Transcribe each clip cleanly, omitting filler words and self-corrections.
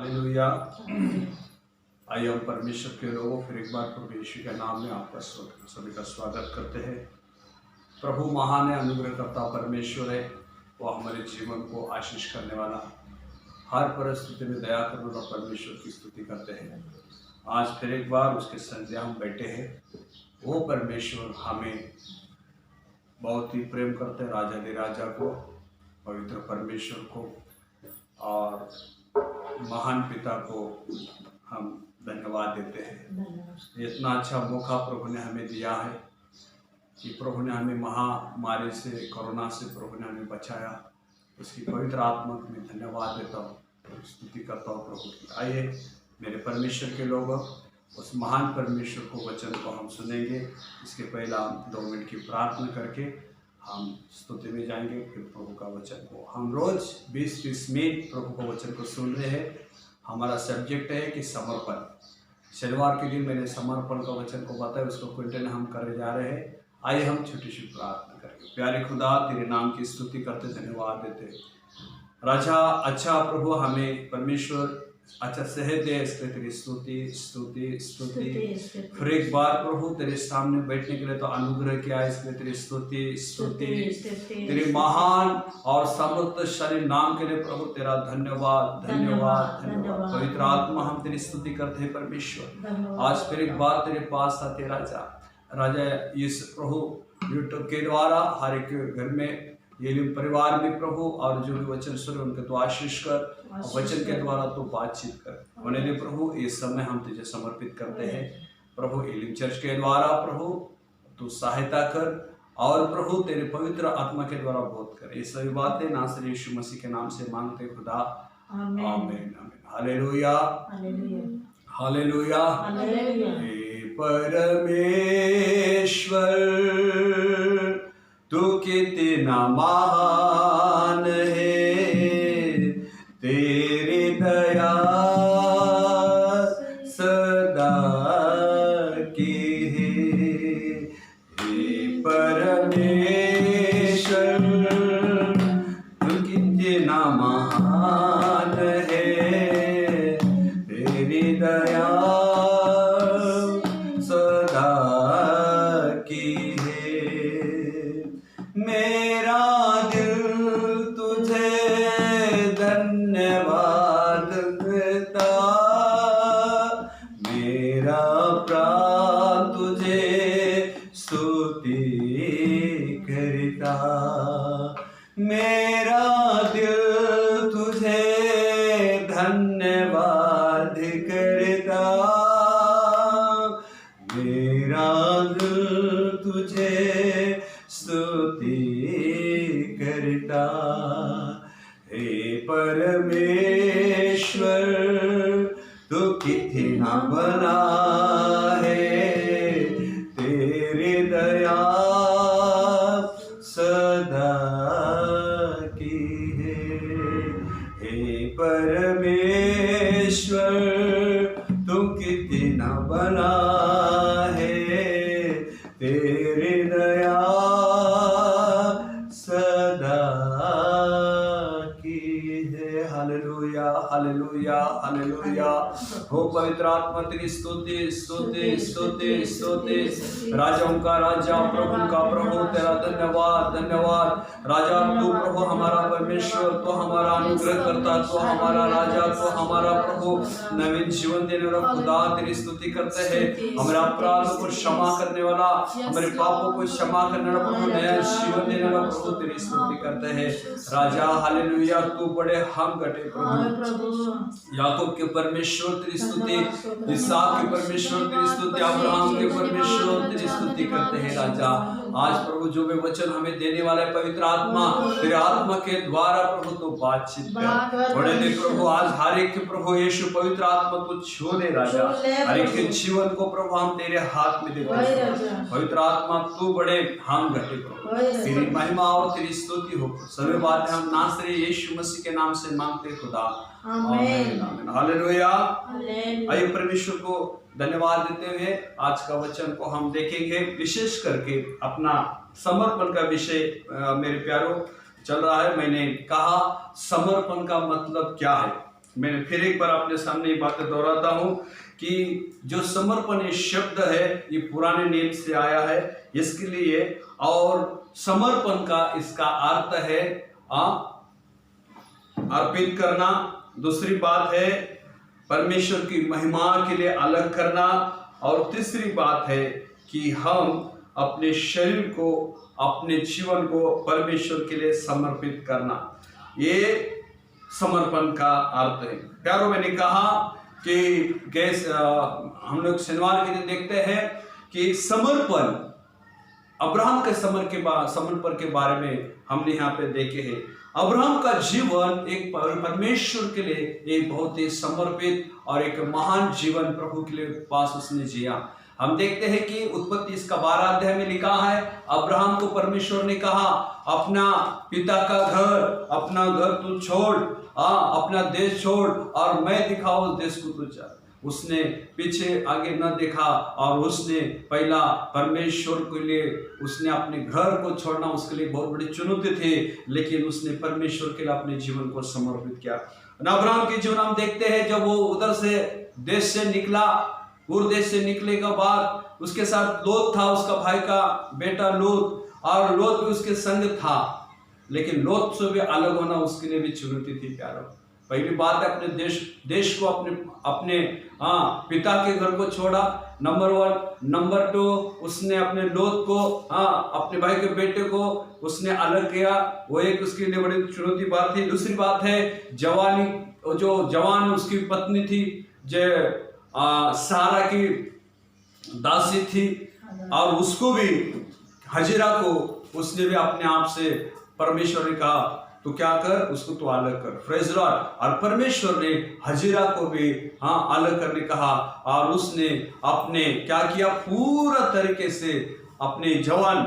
Hallelujah. आइए हम परमेश्वर के लोगों फिर एक बार प्रभु यीशु के नाम में आपका सभी का स्वागत करते हैं। प्रभु महान है, अनुग्रहकर्ता परमेश्वर है। वो हमारे जीवन को आशीष करने वाला, हर परिस्थिति में दया करने वाला परमेश्वर की स्तुति करते हैं। आज फिर एक बार उसके संध्या हम बैठे हैं। वो परमेश्वर हमें बहुत ही प्रेम करते हैं, राजा को, पवित्र परमेश्वर को और महान पिता को हम धन्यवाद देते हैं। इतना अच्छा मौका प्रभु ने हमें दिया है कि प्रभु ने हमें महामारी से, कोरोना से प्रभु ने हमें बचाया। उसकी पवित्र आत्मा को मैं धन्यवाद देता हूँ, स्तुति करता हूँ प्रभु की। आइए मेरे परमेश्वर के लोग, उस महान परमेश्वर को वचन को हम सुनेंगे। इसके पहले हम 2 मिनट की प्रार्थना करके हम स्तुति में जाएंगे, फिर प्रभु का वचन को हम रोज 20-20 मिनट प्रभु का वचन को सुन रहे हैं। हमारा सब्जेक्ट है कि समर्पण। शनिवार के दिन मैंने समर्पण का वचन को बताया, उसको कंटिन्यू हम करने जा रहे हैं। आइए हम छोटी सी प्रार्थना करेंगे। प्यारे खुदा, तेरे नाम की स्तुति करते, धन्यवाद देते। राजा अच्छा प्रभु, हमें परमेश्वर अच्छा सेहत दे, इसके तेरी स्तुति स्तुति स्तुति। फिर एक बार प्रभु तेरे सामने बैठने के लिए तो अनुग्रह किया, इसके लिए तेरी स्तुति स्तुति। तेरे महान और समर्थशाली नाम के लिए प्रभु तेरा धन्यवाद धन्यवाद धन्यवाद। पवित्र आत्मा, हम तेरी स्तुति करते हैं परमेश्वर। आज फिर एक बार तेरे पास आते राजा इस प्रभु यूट्यूब के द्वारा हर एक घर में, ये परिवार में प्रभु, और जो भी वचन सुने उनके तो आशीष कर, वचन के द्वारा तो बातचीत कर होने दे प्रभु। इस समय हम तुझे समर्पित करते हैं प्रभु। एलिम चर्च के द्वारा प्रभु तू सहायता कर, और प्रभु तेरे पवित्र आत्मा के द्वारा बोध कर। ये सभी बातें नासरी यीशु मसीह के नाम से मांगते खुदा, आमीन आमीन। Hallelujah hallelujah. हे परमेश्वर तू कितना महान है, तेरी दया सदा की है। हे परमेश्वर तू कितना महान है, तेरी दया सदा की है। मेरा दिल तुझे धन्यवाद देता, मेरा प्राण तुझे स्तुति करता। मेरा दिल तुझे धन्यवाद करता, मेरा दिल तुझे स्तुति करता। हे परमेश्वर तू कितना बड़ा है, तेरी दया सदा की है। हे परमेश्वर तू कितना बड़ा है, तेरी दया सदा की है। Hallelujah hallelujah hallelujah. हो पवित्र आत्मा तेरी स्तुति स्तुति स्तुति स्तुति। राजाओं का राजा, प्रभु का प्रभु, तेरा धन्यवाद धन्यवाद। राजा तू प्रभु हमारा परमेश्वर, तो हमारा अनुग्रह करता, तो हमारा राजा, तो हमारा प्रभु नवीन जीवन देने वाला खुदा, तेरी स्तुति करते हैं। हमारे अपराधों को क्षमा करने वाला, हमारे पापों को क्षमा करने वाला प्रभु, नया जीवन देने वाला प्रभु, तेरी स्तुति करते हैं राजा। हालेलुया। तू बड़े हम घटे प्रभु, याकूब के परमेश्वर तेरी स्तुति, इसहाक के परमेश्वर तेरी स्तुति, अब्राहम के परमेश्वर तेरी स्तुति करते हैं राजा। आज प्रभु जो भी वचन हमें देने वाला है, पवित्र आत्मा तेरे आत्मा के द्वारा प्रभु तो बातचीत कर बड़े दे प्रभु। आज हर एक के प्रभु यीशु पवित्र आत्मा को छू ले राजा, हर एक के जीवन को प्रभु हम तेरे हाथ में देते हैं। पवित्र आत्मा तू बड़े हम घटे प्रभु, तेरी महिमा और तेरी स्तुति हो। सभी बातें हम नासरी यीशु मसीह के नाम से मांगते खुदा, आमीन आमीन। हालेलुया। आइए परमेश्वर को धन्यवाद देते हुए आज का वचन को हम देखेंगे। विशेष करके अपना समर्पण का विषय मेरे प्यारों चल रहा है। मैंने कहा समर्पण का मतलब क्या है। मैं फिर एक बार आपके सामने ये बातें दोहराता हूँ कि जो समर्पण ये शब्द है ये पुराने नियम से आया है इसके लिए, और समर्पण का इसका अर्थ है अर्पित करना। दूसरी बात है परमेश्वर की महिमा के लिए अलग करना, और तीसरी बात है कि हम अपने शरीर को, अपने जीवन को परमेश्वर के लिए समर्पित करना। ये समर्पण का अर्थ है। प्यारों, मैंने कहा कि हम लोग शनिवार के दिन देखते हैं कि समर्पण, अब्राहम के समर्पण के बारे में हमने यहाँ पे देखे हैं। अब्राहम का जीवन एक परमेश्वर के लिए एक बहुत ही समर्पित और एक महान जीवन प्रभु के लिए पास उसने जिया। हम देखते हैं कि उत्पत्ति इसका 12 अध्याय में लिखा है, अब्राहम को परमेश्वर ने कहा अपना पिता का घर, अपना घर तू छोड़, अपना देश छोड़ और मैं दिखाऊं उस देश को तू जा। उसने पीछे आगे न देखा और उसने पहला परमेश्वर के लिए उसने अपने घर को छोड़ना उसके लिए बहुत बड़ी चुनौती थी, लेकिन उसने परमेश्वर के लिए अपने जीवन को समर्पित किया। अब्राहम के जीवन हम देखते हैं, जब वो उधर से देश से निकला, उर देश से निकले के बाद उसके साथ लोत था, उसका भाई का बेटा लोत, और लोत भी उसके संग था, लेकिन लोत से भी अलग होना उसके लिए भी चुनौती थी। प्यारो, पहली बात है अपने देश को, अपने पिता के घर को छोड़ा, नंबर 1। नंबर 2, उसने अपने लोत को, अपने भाई के बेटे को उसने अलग किया, वो एक उसके लिए बड़ी चुनौती बात थी। दूसरी बात है जवानी, जो जवान उसकी पत्नी थी, जो सारा की दासी थी, और उसको भी, हजीरा को उसने भी अपने आप से परमेश्वर ने कहा तो क्या कर, उसको तो अलग कर। Praise the Lord. और परमेश्वर ने हजीरा को भी अलग करने कहा, और उसने अपने क्या किया, पूरा तरीके से अपने जवान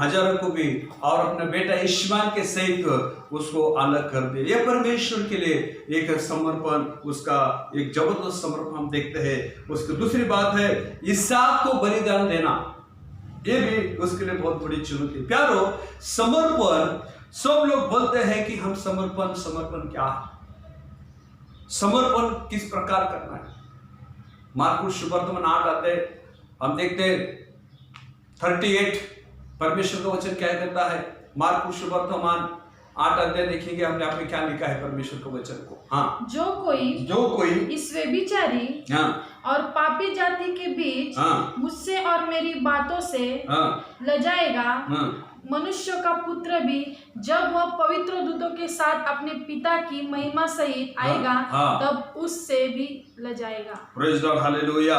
हजारों को भी और अपने बेटा इश्माइल के सहित उसको अलग कर दिया। ये परमेश्वर के लिए एक समर्पण, उसका एक जबरदस्त समर्पण हम देखते हैं। उसकी दूसरी बात है इसहाक को बलिदान देना, ये भी उसके लिए बहुत बड़ी चुनौती। प्यारो, समर्पण, सब लोग बोलते हैं कि हम समर्पण क्या है, समर्पण किस प्रकार करना है। मार्कुस सुवर्तमान 8 अध्याय हम देखते हैं 38, परमेश्वर का वचन क्या कहता है। मार्कुस सुवर्तमान 8 अध्याय देखेंगे हमने, आपने क्या लिखा है परमेश्वर के वचन को। जो कोई इस व्यभिचारी और पापी जाति के बीच मुझसे और मेरी बातों से लजाएगा, मनुष्य का पुत्र भी जब वह पवित्र दूतों के साथ अपने पिता की महिमा सहित आएगा, तब उससे भी लजाएगा। Praise the lord, hallelujah.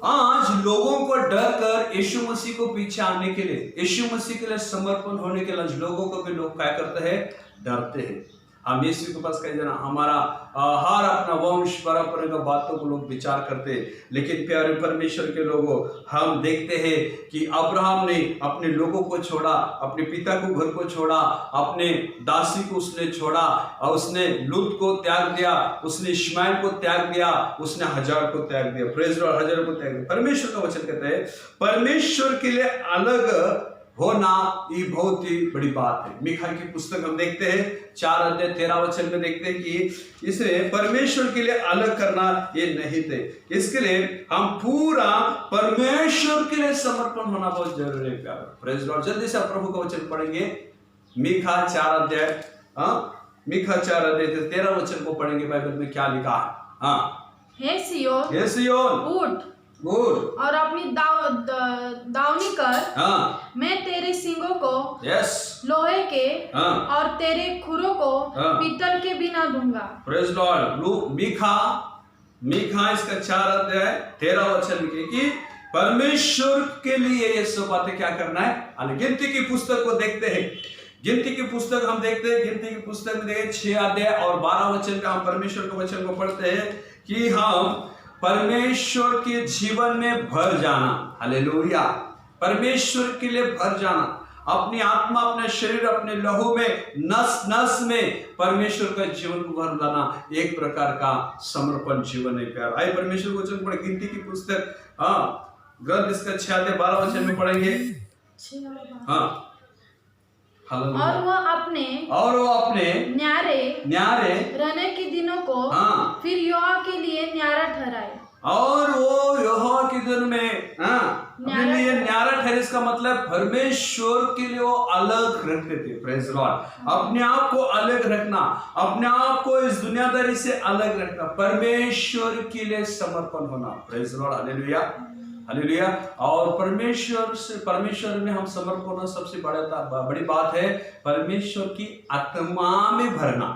आज लोगों को डर कर यीशु मसीह को पीछे आने के लिए, यीशु मसीह के लिए समर्पण होने के लिए लोगों को भी लोग क्या करते हैं, डरते हैं। हम यीशु के पास कह देना, हमारा हर अपना वंश परंपरा का बातों को लोग विचार करते हैं। लेकिन प्यारे परमेश्वर के लोगों, हम देखते हैं कि अब्राहम ने अपने लोगों को छोड़ा, अपने पिता को घर को छोड़ा, अपने दासी को उसने छोड़ा, और उसने लूत को त्याग दिया, उसने इश्माइल को त्याग दिया, उसने हजार को त्याग दिया। प्रेज़ द लॉर्ड, हजार को त्याग दिया। परमेश्वर का वचन कहता है परमेश्वर के लिए अलग होना ये बहुत ही बड़ी बात है। मीका की पुस्तक हम देखते हैं 4 अध्याय 13 वचन में देखते हैं कि इसे परमेश्वर के लिए अलग करना ये नहीं थे। इसके लिए हम पूरा परमेश्वर के लिए समर्पण होना बहुत जरूरी है। प्यार, प्रेज़ द लॉर्ड। जल्दी से आप प्रभु का वचन पढ़ेंगे, मीका 4 अध्याय 13 वचन को पढ़ेंगे। बाइबल में क्या लिखा है? हे सिय्योन, उठ और अपनी दावनी कर, मैं तेरे सींगों को लोहे के और तेरे खुरों को पीतल के बिना दूंगा। Praise the Lord. मीका इसका 4 अध्याय 13 वचन लिखे कि परमेश्वर के लिए ये सब बातें क्या करना है। गिनती की पुस्तक को देखते हैं, गिनती की पुस्तक हम देखते हैं, गिनती की पुस्तक में देखिए 6 अध्याय और 12 वचन का हम परमेश्वर के वचन को पढ़ते हैं कि हम परमेश्वर के जीवन में भर जाना। हालेलुया। परमेश्वर के लिए भर जाना, अपनी आत्मा, अपने शरीर, अपने लहू में, नस नस में परमेश्वर का जीवन को भर लाना एक प्रकार का समर्पण जीवन है। प्यार, आइए परमेश्वर को वचन पढ़े। गिनती की पुस्तक ग्रंथ इसका 6 अध्याय 12 वचन में पढ़ेंगे। हालेलुया। और वो अपने न्यारे रहने के दिनों को हाँ फिर यहोवा के लिए न्यारा ठहराए। और वो यहोवा के दिन में अपने लिए न्यारा ठहरे। इसका मतलब परमेश्वर के लिए वो अलग रखते थे। Praise Lord. अपने आप को अलग रखना, अपने आप को इस दुनियादारी से अलग रखना, परमेश्वर के लिए समर्पण होना। Praise lord. Hallelujah, hallelujah. और परमेश्वर में हम समर्पण होना सबसे बड़ी बात है परमेश्वर की आत्मा में भरना।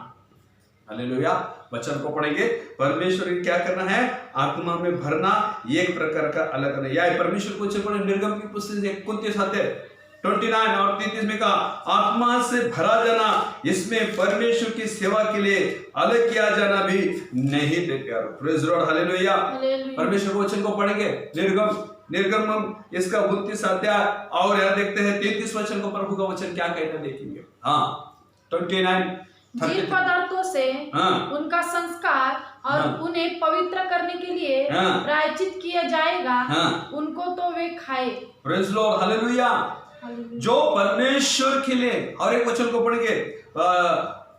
हालेलुया। वचन को पढ़ेंगे, परमेश्वर की क्या करना है? आत्मा में भरना। ये एक प्रकार का अलग नहीं। या परमेश्वर को पढ़े, निर्गम की पुस्तक 29 और 33 में कहा, आत्मा से भरा जाना, इसमें परमेश्वर की सेवा के लिए अलग किया जाना भी नहीं थे प्यारो। Praise lord. हालेलुया। परमेश्वर के वचन को पढ़ेंगे, निर्गम इसका 32 अध्याय और यहाँ देखते हैं 33 वचन को। प्रभु का वचन क्या कहता है देखेंगे। हाँ 29 जिन पदार्थों से उनका संस्कार और उन्हें पवित्र करने के लिए प्रायश्चित किया जाएगा, उनको तो वे खाए। Praise lord. हालेलुया। जो परमेश्वर के लिए। और एक वचन को पढ़ेंगे,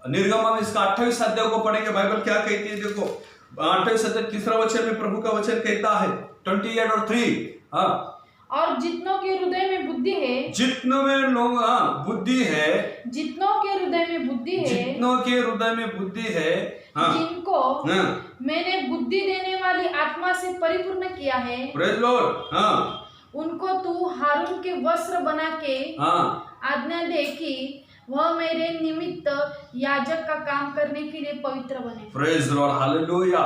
निर्गम में इसका 28 अध्याय को पढ़ेंगे। बाइबल क्या कहती है देखो, 28 अध्याय 3 वचन में प्रभु का वचन कहता है 28 और 3। और जितनों के हृदय में बुद्धि है, जितनों में लोग बुद्धि है, जितनों के हृदय में बुद्धि है, जितनों के हृदय में बुद्धि है, जिनको मैंने बुद्धि देने वाली आत्मा से परिपूर्ण किया है, प्रेज लॉर्ड, उनको तू हारून के वस्त्र बना के आज्ञा दे कि वह मेरे निमित्त याजक का काम करने के लिए पवित्र बने। Praise lord. हालेलुया।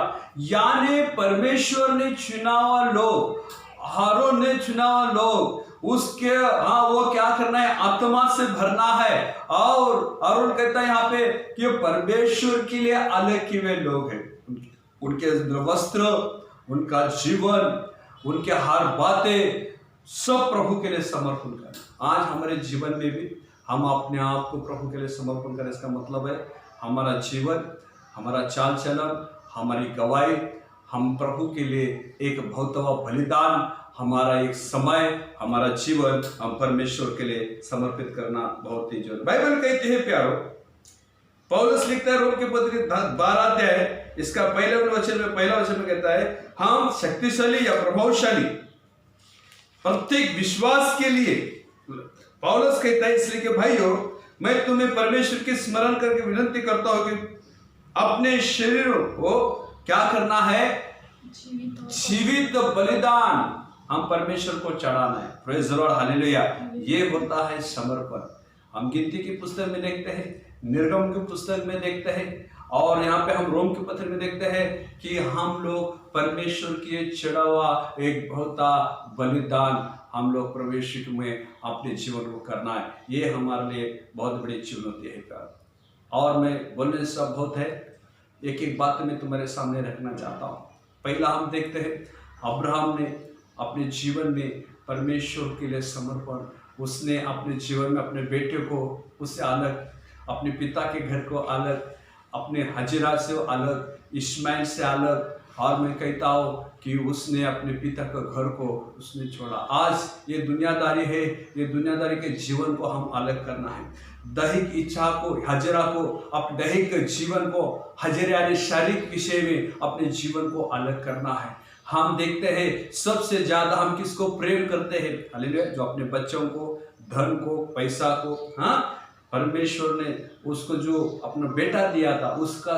यानी परमेश्वर ने चुना हुआ लोग, हारून ने चुना हुआ लोग, उसके वो क्या करना है? आत्मा से भरना है। और हारून कहता है यहाँ पे कि परमेश्वर के लिए अलग किए हुए लोग हैं। उनके वस्त्र, उनका जीवन, उनके हर बातें सब प्रभु के लिए समर्पण करें। आज हमारे जीवन में भी हम अपने आप को प्रभु के लिए समर्पण करें। इसका मतलब है हमारा जीवन, हमारा चाल चलन, हमारी गवाही, हम प्रभु के लिए एक बहुत बड़ा बलिदान, हमारा एक समय, हमारा जीवन हम परमेश्वर के लिए समर्पित करना बहुत ही जरूरी। बाइबल कहती है प्यारो, पौलुस लिखता है रोम के पत्री 12 अध्याय इसका पहला वचन में कहता है, हम शक्तिशाली या प्रभावशाली प्रत्येक विश्वास के लिए। पौलुस कहता है इसलिए कि भाइयों, मैं तुम्हें परमेश्वर की स्मरण करके विनती करता हूं कि अपने शरीर को क्या करना है? जीवित बलिदान हम परमेश्वर को चढ़ाना है। Praise lord. हालेलुया। ये होता है समर्पण। हम गिनती की पुस्तक में देखते हैं, निर्गम की पुस्तक में देखते हैं, और यहाँ पे हम रोम के पत्र में देखते हैं कि हम लोग परमेश्वर के चढ़ा हुआ एक बहुत बलिदान हम लोग परमेश्वर में अपने जीवन को करना है। ये हमारे लिए बहुत बड़ी चुनौती है प्यार। और मैं बोलने से बहुत है, एक एक बात मैं तुम्हारे सामने रखना चाहता हूँ। पहला हम देखते हैं अब्राहम ने अपने जीवन में परमेश्वर के लिए समर्पण, उसने अपने जीवन में अपने बेटे को उससे अलग, अपने पिता के घर को अलग, अपने हजरा से अलग, इस्माइल से अलग, और मैं कहता हूँ कि उसने अपने पिता के घर को उसने छोड़ा। आज ये दुनियादारी है, ये दुनियादारी के जीवन को हम अलग करना है। दैहिक इच्छा को, हजरा को, अपने दैहिक जीवन को, हजरे यानी शारीरिक विषय में अपने जीवन को अलग करना है। हम देखते हैं सबसे ज्यादा हम किसको प्रेम करते हैं? हालेलुया। जो अपने बच्चों को, धन को, पैसा को। परमेश्वर ने उसको जो अपना बेटा दिया था, उसका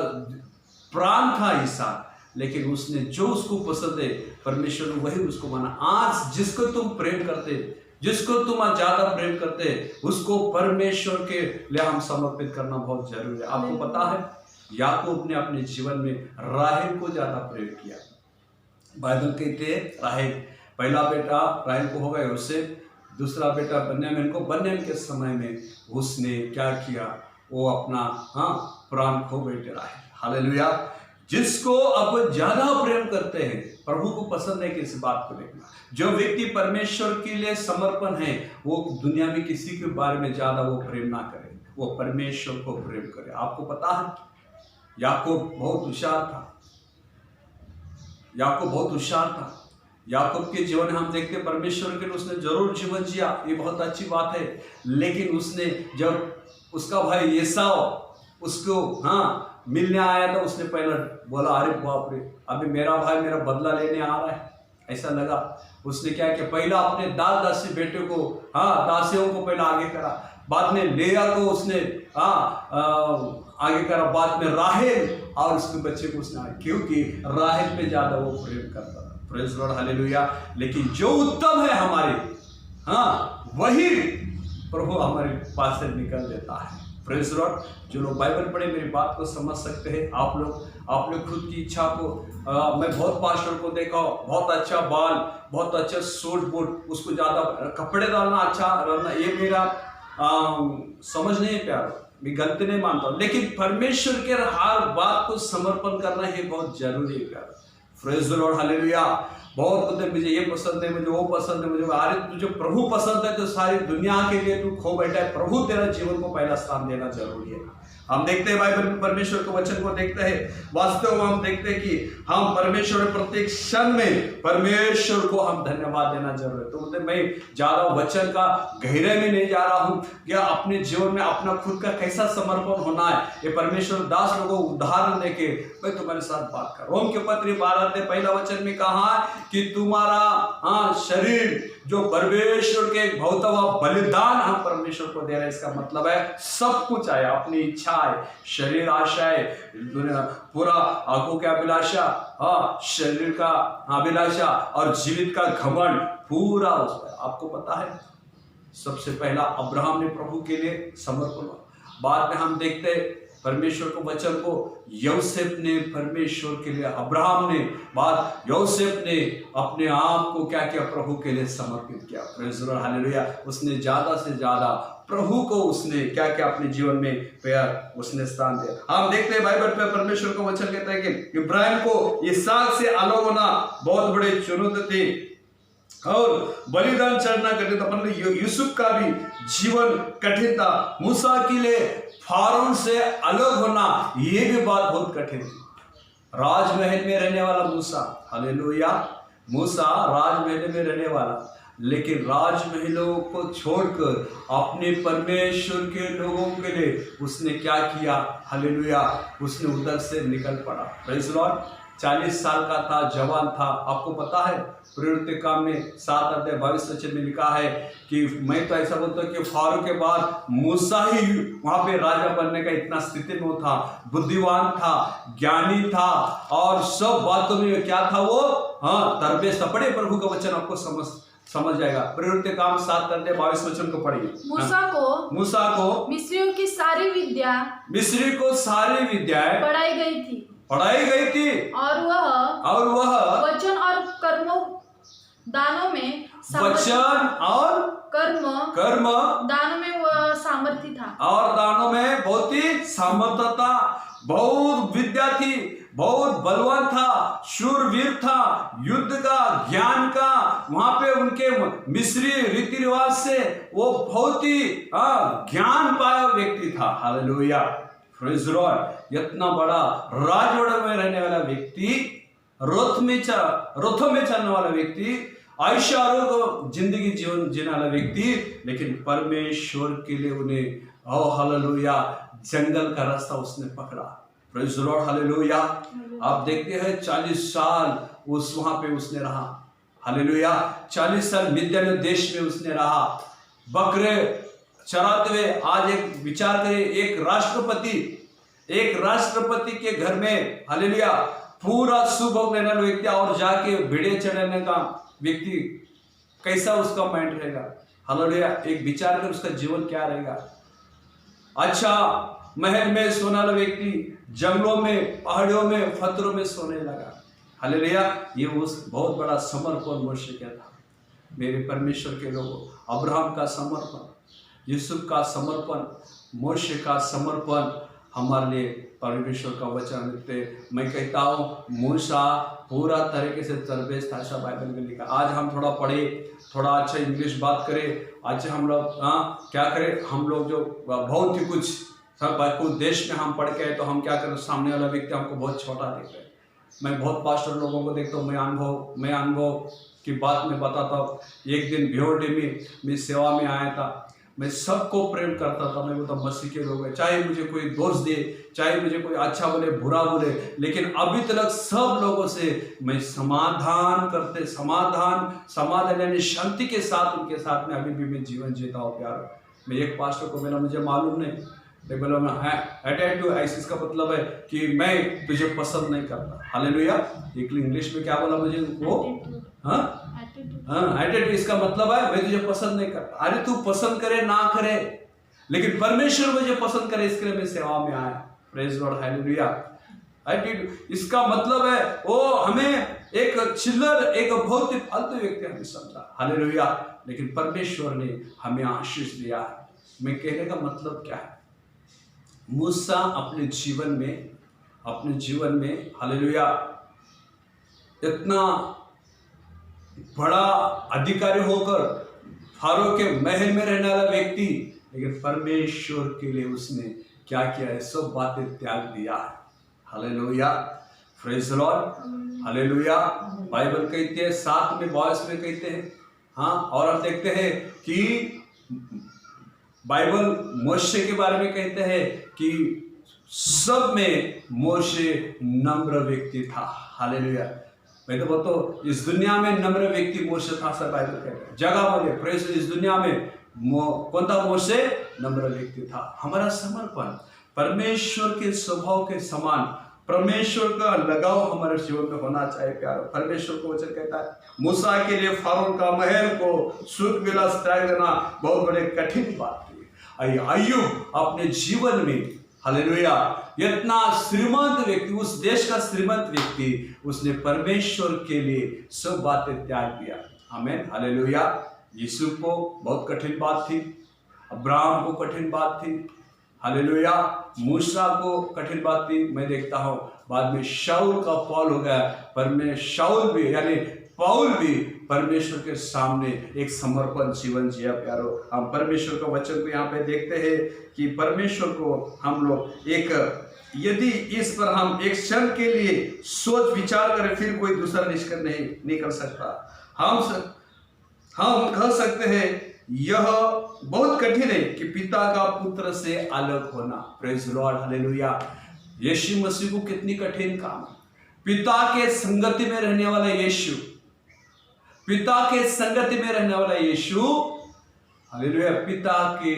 प्राण था ईसा, लेकिन उसने जो उसको पसंद है परमेश्वर ने वही उसको माना। आज जिसको तुम प्रेम करते, जिसको तुम ज्यादा प्रेम करते, उसको परमेश्वर के लिए हम समर्पित करना बहुत जरूरी है। आपको पता है याकूब ने अपने जीवन में राहेल को ज्यादा प्रेम किया। बाइबल कहते हैं राहेल, पहला बेटा राहेल को हो गया यूसुफ, दूसरा बेटा बन्यामीन को। बन्यामीन के समय में उसने क्या किया? वो अपना प्राण खो बैठे राहेल। हालेलुया। जिसको अब ज्यादा प्रेम करते हैं, प्रभु को पसंद है कि इस बात को देखना, जो व्यक्ति परमेश्वर के लिए समर्पण है वो दुनिया में किसी के बारे में ज्यादा वो प्रेम ना करे, वो परमेश्वर को प्रेम करे। आपको पता है याकूब बहुत होशियार था, याकूब बहुत होशियार था। याकूब के जीवन में हम देखते परमेश्वर के लिए उसने जरूर जीवन जिया, ये बहुत अच्छी बात है, लेकिन उसने जब उसका भाई एसाव उसको मिलने आया तो उसने पहले बोला, अरे बाप रे, अभी मेरा भाई मेरा बदला लेने आ रहा है, ऐसा लगा। उसने क्या किया, पहला अपने दासी बेटे को दासियों को पहले आगे करा, बाद में लेया को उसने आगे करा, बाद में राहेल और उसके बच्चे को उसने आगे, क्योंकि राहेल पे ज्यादा वो प्रेम करता था। Praise lord, hallelujah. लेकिन जो उत्तम है हमारे वही प्रभु हमारे पास से निकल लेता है। Praise Lord. जो लोग बाइबल पढ़े मेरी बात को समझ सकते हैं। आप लोग खुद की इच्छा को मैं बहुत पास्टर को देखा, बहुत अच्छा बाल, बहुत अच्छा सूट बूट, उसको ज्यादा कपड़े डालना अच्छा रहना, ये मेरा समझ नहीं है प्यार, मैं गलती नहीं मानता हूँ, लेकिन परमेश्वर के हर बात को समर्पण करना ही बहुत जरूरी है प्यार। Praise the lord, hallelujah. बहुत होते मुझे ये पसंद है, मुझे वो पसंद है, मुझे अरे तुझे प्रभु पसंद है तो सारी दुनिया के लिए तू खो बैठा है, प्रभु तेरा जीवन को पहला स्थान देना जरूरी है। हम देखते हैं बाइबल में परमेश्वर के वचन को देखते हैं, वास्तव में हम देखते हैं कि हम परमेश्वर प्रत्येक क्षण में परमेश्वर को हम धन्यवाद देना जरूरी है। तो मतलब मैं ज्यादा वचन का गहरे में नहीं जा रहा हूँ, या अपने जीवन में अपना खुद का कैसा समर्पण होना है, ये परमेश्वर दास लोगों को उदाहरण देके मैं तुम्हारे साथ बात कर। रोम के पत्र 12 पहला वचन में कहा कि तुम्हारा शरीर जो परमेश्वर के भौतवा बलिदान हम परमेश्वर को दे रहे हैं, इसका मतलब है सब कुछ आया, अपनी इच्छा है, शरीर आशा है, पूरा आंखों की अभिलाषा, शरीर का अभिलाषा और जीवित का घमंड पूरा उसमें। आपको पता है सबसे पहला अब्राहम ने प्रभु के लिए समर्पण, बाद में हम देखते परमेश्वर को वचन को यूसुफ ने परमेश्वर के लिए, अब्राहम ने, बाद यूसुफ ने अपने आप को क्या किया, प्रभु के लिए समर्पित किया। Praise the lord, hallelujah. उसने ज्यादा से ज्यादा प्रभु को उसने क्या किया, अपने जीवन में पैर उसने स्थान दिया। हम देखते हैं बाइबल पे परमेश्वर को वचन कहता है कि इब्राहिम को इसहाक से अलग होना बहुत बड़े चुनौती थी और बलिदान चढ़ना कठिन था, मतलब यूसुफ का भी जीवन कठिन था। मूसा के लिए फारून से अलग होना ये भी बात बहुत कठिन थी। राजमहल में रहने वाला मूसा, हालेलुया, मूसा राजमहल में रहने वाला, लेकिन राजमहलों को छोड़कर अपने परमेश्वर के लोगों के लिए उसने क्या किया, हालेलुया, उसने उधर से निकल पड़ा। Praise the Lord. 40 साल का था, जवान था। आपको पता है प्रवृत्ति काम में 7:22 में लिखा है कि मैं तो ऐसा बोलता हूँ कि फारूक के बाद मूसा ही वहां पे राजा बनने का इतना स्थिति में था, बुद्धिमान था, ज्ञानी था और सब बातों में क्या था वो, तरबे सपड़े। प्रभु का वचन आपको समझ जाएगा। प्रवृत्ति काम 7:22 को पढ़िए। मूसा को मिस्रियों की सारी विद्या, मिस्री को सारी विद्याएं पढ़ाई गई थी और वह वचन और कर्मों दानों में, वचन और कर्म दानों में वह सामर्थ्य था, और दानों में बहुत ही सामर्थ्य था, बहुत विद्या थी, बहुत बलवान था, शूरवीर था, युद्ध का, ज्ञान का, वहां पे उनके मिस्री रीति रिवाज से वो बहुत ही ज्ञान पाया व्यक्ति था। Hallelujah, praise the Lord. इतना बड़ा राजवाड़ा में रहने वाला व्यक्ति, रथ में चलने वाला व्यक्ति, ऐश्वर्य जिंदगी जीवन जीने वाला व्यक्ति, लेकिन परमेश्वर के लिए उन्हें हालेलुया जंगल का रास्ता उसने पकड़ा। Praise the lord, hallelujah. आप देखते हैं 40 साल वहां पे उसने रहा, हालेलुया। 40 साल मिद्यान देश में उसने रहा, बकरे चराते हुए। आज एक विचार करें, एक राष्ट्रपति के घर में, हालेलुया, पूरा सुभोग लेने वाला व्यक्ति और जाके भेड़े चढ़ाने का व्यक्ति, कैसा उसका माइंड रहेगा, हालेलुया। एक विचार कर उसका जीवन क्या रहेगा। अच्छा महल में सोने वाला व्यक्ति जंगलों में, पहाड़ियों में, पत्थरों में सोने लगा, हालेलुया। ये उस बहुत बड़ा समर्पण मोशे का था। मेरे परमेश्वर के लोगों, अब्राहम का समर्पण, यूसुफ का समर्पण, मोशे का समर्पण हमारे लिए परमेश्वर का वचन लिखते। मैं कहता हूँ मूसा पूरा तरीके से तरबेज था, ऐसा बाइबल में लिखा। आज हम थोड़ा पढ़े, थोड़ा अच्छा इंग्लिश बात करें, आज हम लोग क्या करें, हम लोग जो बहुत ही कुछ देश में हम पढ़ के आए तो हम क्या करें, सामने वाला व्यक्ति हमको बहुत छोटा दिख रहा है। मैं बहुत पास्टर लोगों को देखता हूँ, मैं अनुभव की बात मैं बताता हूँ। एक दिन भियोडी में मैं सेवा में आया था, मैं सबको प्रेम करता था। मैं बोलता मसीह के लोग हैं, चाहे मुझे कोई दोष दे, चाहे मुझे कोई अच्छा बोले बुरा बोले, लेकिन अभी तक सब लोगों से मैं समाधान यानी शांति के साथ उनके साथ में अभी भी मैं जीवन जीता हूँ प्यार। मैं एक पास्टर को बोला मुझे मालूम नहीं, मैं बोला मैं एटीट्यूड इसका मतलब है कि मैं तुझे पसंद नहीं करता। हालेलुया। इंग्लिश में क्या बोला मुझे वो? एटीट्यूड इसका मतलब है मैं तुझे पसंद नहीं करता। अरे तू पसंद करे ना करे, लेकिन परमेश्वर मुझे पसंद करे, इसके लिए मैं सेवा में आया। Praise lord, hallelujah. एटीट्यूड इसका मतलब है वो हमें एक चिल्लर, एक बहुत ही फालतू व्यक्ति हमें समझा। हालेलुया। लेकिन परमेश्वर ने हमें आशीष दिया है। मैं कहने का मतलब क्या है, मूसा अपने जीवन में हालेलुया इतना बड़ा अधिकारी होकर फारो के महल में रहने वाला व्यक्ति, लेकिन परमेश्वर के लिए उसने क्या किया है, सब बातें त्याग दिया है। Hallelujah, praise the lord, hallelujah. Bible कहती है 7 में 22 में कहते हैं, हाँ। और हम देखते हैं कि बाइबल मोशे के बारे में कहते हैं कि सब में मोशे नम्र व्यक्ति था। हालेलुया। मैं तो बोलता इस दुनिया में नम्र व्यक्ति मोशे था, सर बाइबल कहते हैं। जगह बोले प्रेस, इस दुनिया में कौन था? मोशे नम्र व्यक्ति था। हमारा समर्पण परमेश्वर के स्वभाव के समान, परमेश्वर का लगाव हमारे जीवन में होना चाहिए प्यारो। परमेश्वर को वचन कहता है मूसा के लिए फारून का महल को सुख विलास त्याग देना बहुत बड़े कठिन बात थी। अय्यूब अपने जीवन में हालेलुया इतना श्रीमंत व्यक्ति, उस देश का श्रीमंत व्यक्ति, उसने परमेश्वर के लिए सब बातें त्याग दिया। आमीन, हालेलुया। यीशु को बहुत कठिन बात थी, अब्राहम को कठिन बात थी, हालेलुया। मूसा को कठिन बात थी। मैं देखता हूँ बाद में शाऊल का पौल हो गया, पर में शाऊल भी यानी पौल भी परमेश्वर के सामने एक समर्पण जीवन जिया प्यारो। हम परमेश्वर का वचन को यहाँ पे देखते हैं कि परमेश्वर को हम लोग एक, यदि इस पर हम एक क्षण के लिए सोच विचार करें, फिर कोई दूसरा निष्कर्ष नहीं कर सकता। हम कह सकते हैं यह बहुत कठिन है कि पिता का पुत्र से अलग होना। Praise lord, hallelujah. Yeshu Masih को कितनी कठिन काम है। पिता के संगति में रहने वाला यीशु, पिता के संगति में रहने वाला यीशु, हालेलुया, पिता के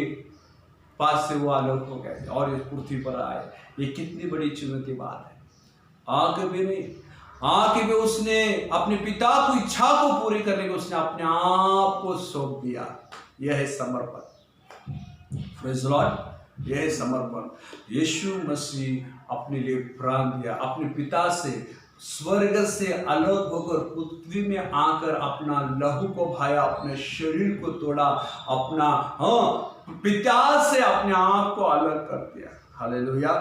पास से वो अलग हो गए और इस पृथ्वी पर आए। ये कितनी बड़ी चुनौती बात है। आके भी उसने अपने पिता को इच्छा को पूरी करने के उसने अपने आप को सौंप दिया। यह है समर्पण। प्रेज लॉर्ड, यह है समर्पण। यीशु मसीह अपने लिए प्राण दिया, अपने पिता से स्वर्ग से अलग होकर पृथ्वी में आकर अपना लहू को भाया, अपने शरीर को तोड़ा, अपना पिता से अपने आप को अलग कर दिया। हालेलुया।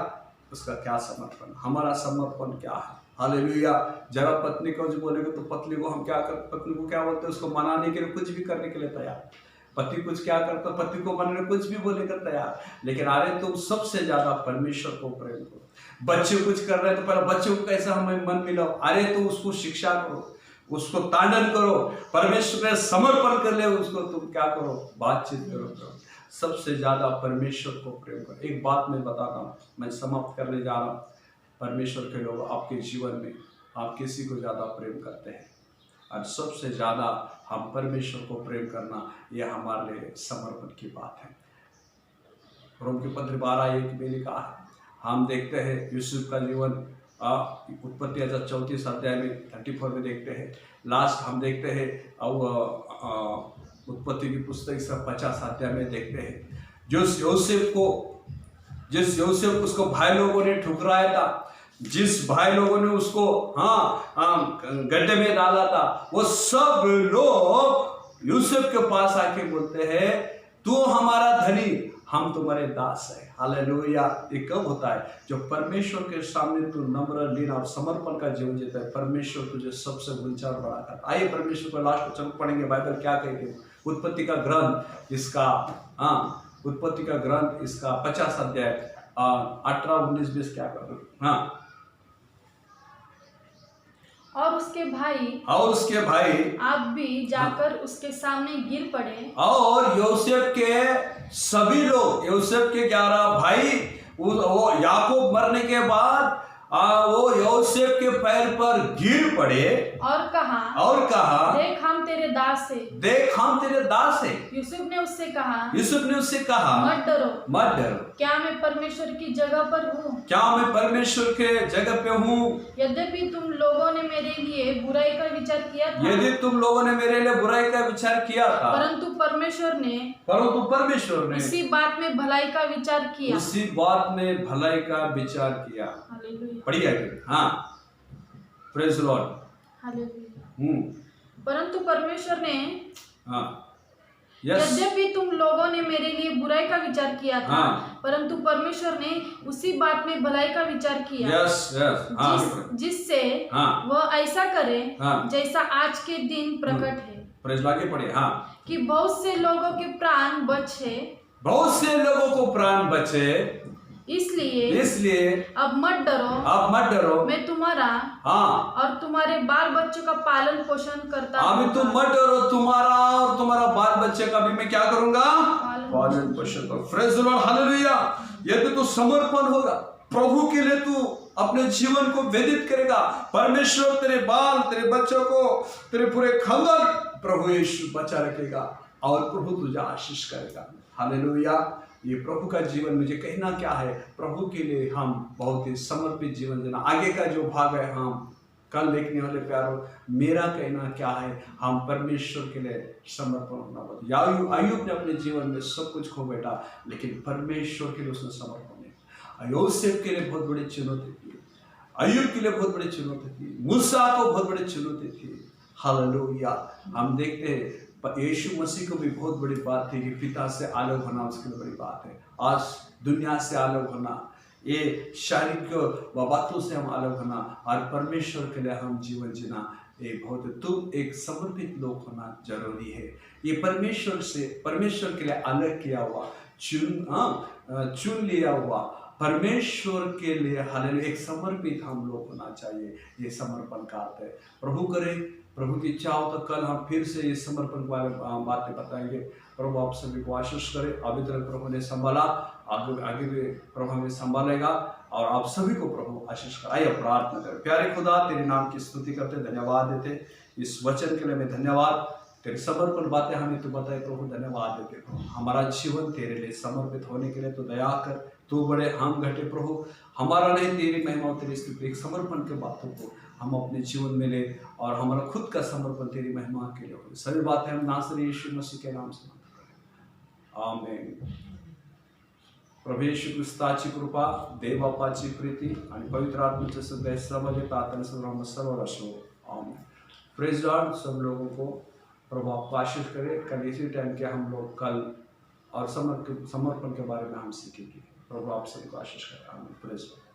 उसका क्या समर्पण, हमारा समर्पण क्या है? हालेलुया। जरा पत्नी को जो बोलेगा तो पत्नी को हम क्या पत्नी को क्या बोलते हैं? उसको मनाने के लिए, कुछ भी करने के लिए तैयार। पति कुछ क्या करता, पति को मनाने कुछ भी बोले कर तैयार। लेकिन अरे तुम सबसे ज्यादा परमेश्वर को प्रेम करो। बच्चे कुछ कर रहे हैं तो पहले बच्चे को कैसा हमें मन मिलाओ, अरे तो उसको शिक्षा करो, उसको ताड़न करो, परमेश्वर में समर्पण कर ले, उसको तुम क्या करो, बातचीत करो। सबसे ज्यादा परमेश्वर को प्रेम करो। एक बात मैं बताता हूँ, मैं समाप्त करने जा रहा हूँ। परमेश्वर के लोग आपके जीवन में आप किसी को ज्यादा प्रेम करते हैं, और सबसे ज्यादा हम परमेश्वर को प्रेम करना, यह हमारे लिए समर्पण की बात है। रोम के पत्र 12:1 में लिखा है। हम देखते हैं यूसुफ का जीवन उत्पत्ति 34 अध्याय में 34 में देखते हैं। लास्ट हम देखते हैं उत्पत्ति की पुस्तक 50 अध्याय में देखते हैं। जिस यूसुफ उसको भाई लोगों ने ठुकराया था, जिस भाई लोगों ने उसको गड्ढे में डाला था, वो सब लोग यूसुफ के पास आके बोलते हैं तू हमारा धनी, हम तुम्हारे दास है। हालेलुया। ये कब होता है? जब परमेश्वर के सामने तू नम्र, लीन और समर्पण का जीवन जीता है, परमेश्वर तुझे सबसे ऊंचा और बड़ा करता है। आइए परमेश्वर को लास्ट वचन पढ़ेंगे, बाइबल क्या कहती है। उत्पत्ति का ग्रंथ इसका उत्पत्ति का ग्रंथ इसका 50 अध्याय 18, 19, 20 क्या कर और उसके भाई आप भी जाकर उसके सामने गिर पड़े। और योसेफ के सभी लोग, योसेफ के 11 भाई, वो याकूब मरने के बाद वो योसेफ के पैर पर गिर पड़े और कहा देख हम तेरे दास हैं। यूसुफ ने उससे कहा मत डरो, क्या मैं परमेश्वर की जगह पर हूँ? यद्यपि तुम लोगों ने मेरे लिए बुराई का विचार किया था, परंतु परमेश्वर ने उसी बात में भलाई का विचार किया। पढ़िए आगे। हाँ, प्रेज लॉर्ड। परंतु परमेश्वर ने यद्यपि तुम लोगों ने मेरे लिए बुराई का विचार किया था, परंतु परमेश्वर ने उसी बात में भलाई का विचार किया। जिससे वह ऐसा करे जैसा आज के दिन प्रकट है। प्रेज आगे पढ़िए। हाँ, कि बहुत से लोगों के प्राण बचे, इसलिए अब मत डरो, मैं तुम्हारा और तुम्हारे बाल बच्चों का पालन पोषण करता हूँ। अभी तुम मत डरो, तुम्हारा और तुम्हारा बाल बच्चे का भी मैं क्या करूंगा? पालन पोषण करूंगा। Praise the lord, hallelujah. यदि तू समर्पण होगा प्रभु के लिए, तू अपने जीवन को व्यतीत करेगा, परमेश्वर तेरे बाल, तेरे बच्चों को, तेरे पूरे खानदान प्रभु यीशु बचा रखेगा और प्रभु तुझे आशीष करेगा। हालेलुया। ये प्रभु का जीवन मुझे कहना क्या है, प्रभु के लिए हम बहुत ही समर्पित जीवन जीना। आगे का जो भाग है, हम कल देखने वाले प्यारों, मेरा कहना क्या है, हम परमेश्वर के लिए समर्पण होना पड़ता। अय्यूब ने अपने जीवन में सब कुछ खो बैठा, लेकिन परमेश्वर के लिए उसने समर्पण किया। योसेफ के लिए बहुत बड़ी चुनौती थी, अय्यूब के लिए बहुत बड़ी चुनौती थी, मूसा को बहुत बड़ी चुनौती थी। हालेलुया। हम देखते हैं यीशु मसीह को भी बहुत बड़ी बात थी कि पिता से अलग होना उसके लिए बड़ी बात है। आज दुनिया से अलग होना, ये शारीरिक बातों से हम अलग होना और परमेश्वर के लिए हम जीवन जीना, ये बहुत, तुम एक समर्पित लोग होना जरूरी है। ये परमेश्वर के लिए अलग किया हुआ, चुन लिया हुआ परमेश्वर के लिए, हालेलुया, एक समर्पित हम लोग होना चाहिए। ये समर्पण का अर्थ है। प्रभु करे, प्रभु की इच्छा हो तो कल हम फिर से ये समर्पण वाले बातें बताएंगे। प्रभु आप सभी को आशीष करे। अभी तक प्रभु ने संभाला, आगे भी प्रभु हमें संभालेगा और आप सभी को प्रभु आशीष करे। आइए प्रार्थना करें। प्यारे खुदा, तेरे नाम की स्तुति करते, धन्यवाद देते इस वचन के लिए। मैं धन्यवाद, तेरे समर्पण बातें हमें तू बताए प्रभु, धन्यवाद देते प्रभु। हमारा जीवन तेरे लिए समर्पित होने के लिए तो दया कर, तू बड़े हम घटे प्रभु, हमारा नहीं, तेरी महिमा और तेरी स्तुति। एक समर्पण के बातों को हम अपने जीवन में ले और हमारा खुद का समर्पण तेरी महिमा के लिए हो। सभी बातें हम नासरी यीशु मसीह के नाम से मांगते हैं, आमीन। प्रभु येशू ख्रिस्ताची कृपा, देव बापाची प्रीती आणि पवित्र आत्म्याचे सगळे सहभागिता आता सर्व असो, आमीन। Praise God. सब लोगों को प्रभु आपको आशीष करे। कल इसी टाइम के हम लोग कल और समर्पण के बारे में हम सीखेंगे। प्रभु आप सबको आशीष करे, आमीन। Praise God.